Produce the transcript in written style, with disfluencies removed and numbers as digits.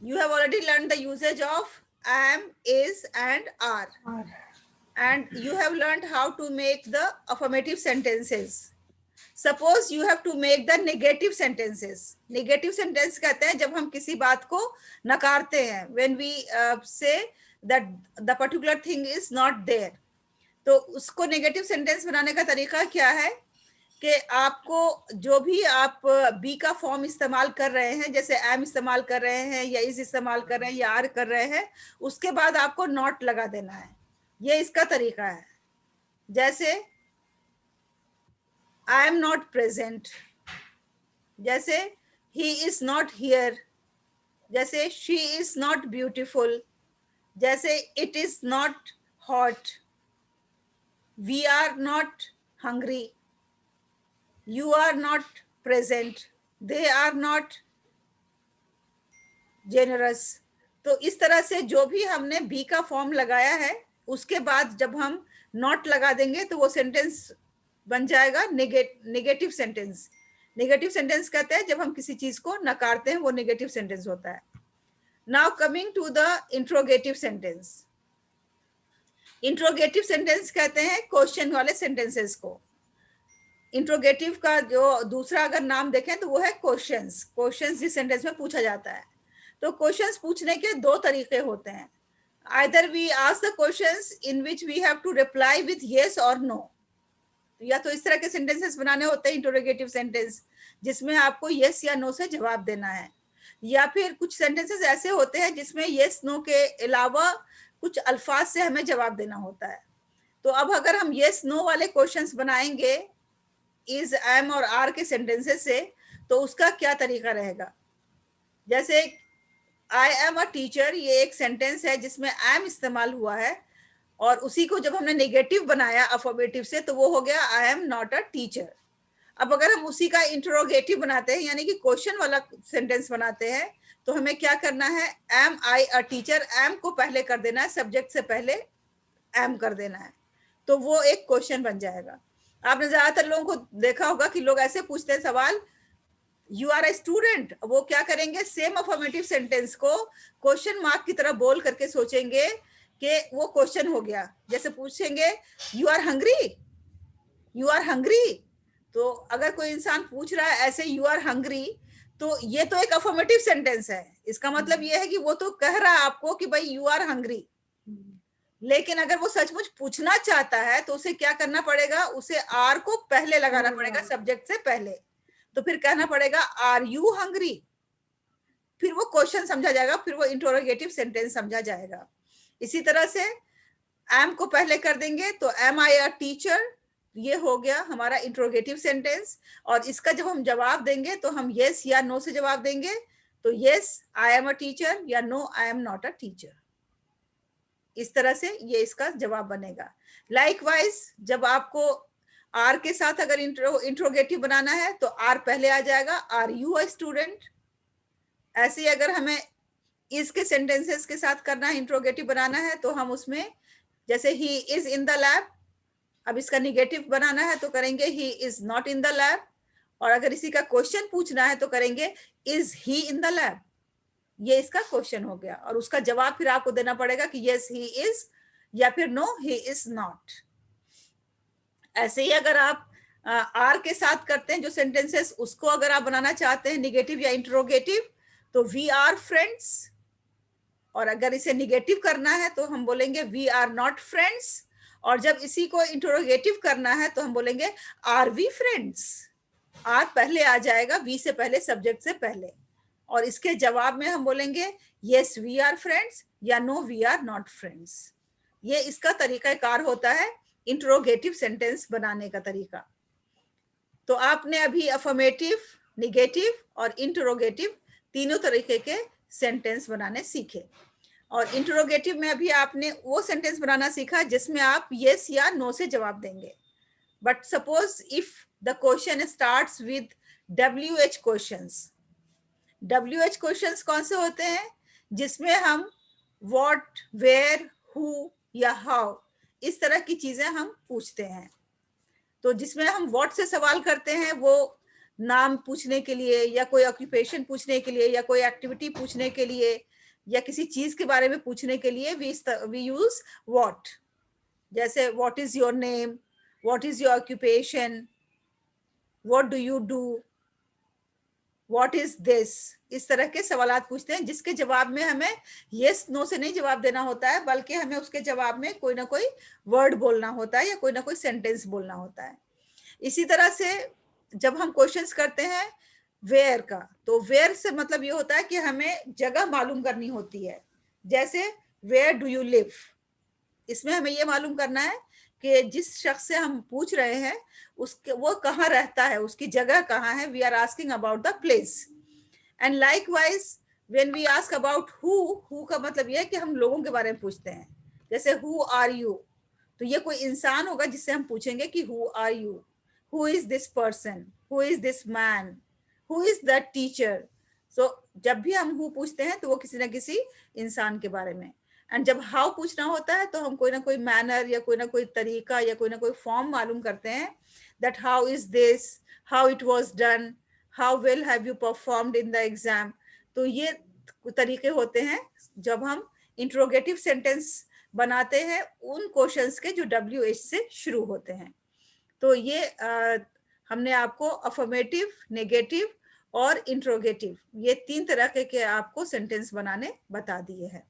You have already learned the usage of am, is, and are. And you have learned how to make the affirmative sentences. Suppose you have to make the negative sentences. Negative sentence कहते हैं जब हम किसी बात को नकारते हैं, when we say that the particular thing is not there. तो उसको नेगेटिव सेंटेंस बनाने का तरीका क्या है कि आपको जो भी आप बी का फॉर्म इस्तेमाल कर रहे हैं, जैसे एम इस्तेमाल कर रहे हैं या इज इस्तेमाल कर रहे हैं या आर कर रहे हैं, उसके बाद आपको नॉट लगा देना है. ये इसका तरीका है. जैसे आई एम नॉट प्रेजेंट, जैसे ही इज नॉट हियर, जैसे शी इज नॉट ब्यूटिफुल, जैसे it is not hot, we are not hungry, you are not present, they are not generous. तो इस तरह से जो भी हमने बी का फॉर्म लगाया है, उसके बाद जब हम नॉट लगा देंगे तो वो सेंटेंस बन जाएगा नेगेटिव सेंटेंस. नेगेटिव सेंटेंस कहते हैं जब हम किसी चीज को नकारते हैं, वो नेगेटिव सेंटेंस होता है. Now coming to the interrogative sentence. Interrogative sentence कहते हैं क्वेश्चन वाले सेंटेंसेस को. इंट्रोगेटिव का जो दूसरा अगर नाम देखें तो वो है क्वेश्चंस. क्वेश्चंस जिस सेंटेंस में पूछा जाता है. तो क्वेश्चंस पूछने के दो तरीके होते हैं. Either we ask the questions in which we have to reply with yes और नो. या तो इस तरह के सेंटेंसेस बनाने होते हैं इंट्रोगेटिव सेंटेंस, जिसमें आपको यस या नो से जवाब देना है. या फिर कुछ सेंटेंसेस ऐसे होते हैं जिसमें यस नो के अलावा कुछ अल्फाज से हमें जवाब देना होता है. तो अब अगर हम यस नो वाले क्वेश्चंस बनाएंगे इज, एम और आर के सेंटेंसेस से, तो उसका क्या तरीका रहेगा. जैसे आई एम अ टीचर, ये एक सेंटेंस है जिसमें एम इस्तेमाल हुआ है, और उसी को जब हमने नेगेटिव बनाया अफर्मेटिव से तो वो हो गया आई एम नॉट अ टीचर. अब अगर हम उसी का इंटरोगेटिव बनाते हैं, यानी कि क्वेश्चन वाला सेंटेंस बनाते हैं, तो हमें क्या करना है, am I a teacher, am को पहले कर देना है, सब्जेक्ट से पहले एम कर देना है, तो वो एक क्वेश्चन बन जाएगा. आपने ज्यादातर लोगों को देखा होगा कि लोग ऐसे पूछते हैं सवाल, यू आर ए स्टूडेंट, वो क्या करेंगे, सेम अफर्मेटिव सेंटेंस को क्वेश्चन मार्क की तरह बोल करके सोचेंगे कि वो क्वेश्चन हो गया. जैसे पूछेंगे you are hungry, you are hungry. तो अगर कोई इंसान पूछ रहा है ऐसे यू आर हंग्री, तो ये तो एक अफर्मेटिव सेंटेंस है. इसका मतलब ये है कि वो तो कह रहा है आपको कि भाई यू आर हंग्री. लेकिन अगर वो सचमुच पूछना चाहता है तो उसे क्या करना पड़ेगा, उसे आर को पहले लगाना पड़ेगा, सब्जेक्ट से पहले. तो फिर कहना पड़ेगा आर यू हंग्री. फिर वो क्वेश्चन समझा जाएगा, फिर वो इंटरोगेटिव सेंटेंस समझा जाएगा. इसी तरह से एम को पहले कर देंगे तो एम आई अ टीचर, ये हो गया हमारा इंटरोगेटिव सेंटेंस. और इसका जब हम जवाब देंगे तो हम यस या नो से जवाब देंगे. तो yes I am a teacher या no I am not a teacher. इस तरह से ये इसका जवाब बनेगा. लाइकवाइज जब आपको आर के साथ अगर इंट्रोगेटिव बनाना है तो आर पहले आ जाएगा, आर यू अ स्टूडेंट. ऐसे ही अगर हमें इज के सेंटेंसेस के साथ करना है, इंट्रोगेटिव बनाना है, तो हम उसमें जैसे he is in the lab, अब इसका निगेटिव बनाना है तो करेंगे ही is not in the lab. और अगर इसी का क्वेश्चन पूछना है तो करेंगे is he in the lab. ये इसका क्वेश्चन हो गया, और उसका जवाब फिर आपको देना पड़ेगा कि यस ही इज या फिर नो ही इज नॉट. ऐसे ही अगर आप आर के साथ करते हैं जो सेंटेंसेस, उसको अगर आप बनाना चाहते हैं निगेटिव या इंटरोगेटिव, तो वी आर फ्रेंड्स. और अगर इसे निगेटिव करना है तो हम बोलेंगे वी आर नॉट फ्रेंड्स. और जब इसी को इंटरोगेटिव करना है तो हम बोलेंगे आर वी फ्रेंड्स. आर पहले आ जाएगा, वी से पहले, सब्जेक्ट से पहले. और इसके जवाब में हम बोलेंगे यस वी आर फ्रेंड्स या no we are not friends. ये इसका तरीकाकार होता है इंटरोगेटिव सेंटेंस बनाने का तरीका. तो आपने अभी अफर्मेटिव, निगेटिव और इंटरोगेटिव तीनों तरीके के सेंटेंस बनाने सीखे. और इंटरोगेटिव में अभी आपने वो सेंटेंस बनाना सीखा जिसमें आप यस या नो से जवाब देंगे. But suppose if the question starts with WH questions. WH questions कौन से होते हैं, जिसमें हम व्हाट, वेयर, हु या हाउ, इस तरह की चीजें हम पूछते हैं. तो जिसमें हम व्हाट से सवाल करते हैं वो नाम पूछने के लिए या कोई ऑक्यूपेशन पूछने के लिए या कोई एक्टिविटी पूछने के लिए या किसी चीज के बारे में पूछने के लिए वी यूज व्हाट। जैसे what is your name, what is your occupation, what do you do, what is this. इस तरह के सवालात पूछते हैं जिसके जवाब में हमें यस नो से नहीं जवाब देना होता है, बल्कि हमें उसके जवाब में कोई ना कोई वर्ड बोलना होता है या कोई ना कोई सेंटेंस बोलना होता है। इसी तरह से जब हम क्वेश्चंस करते हैं वेयर का, तो वेयर से मतलब ये होता है कि हमें जगह मालूम करनी होती है। जैसे वेयर डू यू लिव, इसमें हमें ये मालूम करना है कि जिस शख्स से हम पूछ रहे हैं उसके वो कहाँ रहता है, उसकी जगह कहाँ है। We are asking about the place. And likewise when we ask about who का मतलब ये है कि हम लोगों के बारे में पूछते हैं। जैसे हु आर यू, तो ये कोई इंसान होगा जिससे हम पूछेंगे कि who are you, who is this person, who is this man, who is the teacher. So जब भी हम हु पूछते हैं तो वो किसी ना किसी इंसान के बारे में। एंड जब हाउ पूछना होता है तो हम कोई ना कोई मैनर या कोई ना कोई तरीका या कोई ना कोई फॉर्म मालूम करते हैं। That how is this, how it was done, how well have you performed in the exam. तो ये तरीके होते हैं जब हम इंट्रोगेटिव सेंटेंस बनाते हैं उन क्वेश्चंस के जो WH से शुरू होते हैं। तो ये हमने आपको अफर्मेटिव, नेगेटिव और इंट्रोगेटिव, ये 3 तरह के आपको सेंटेंस बनाने बता दिए हैं।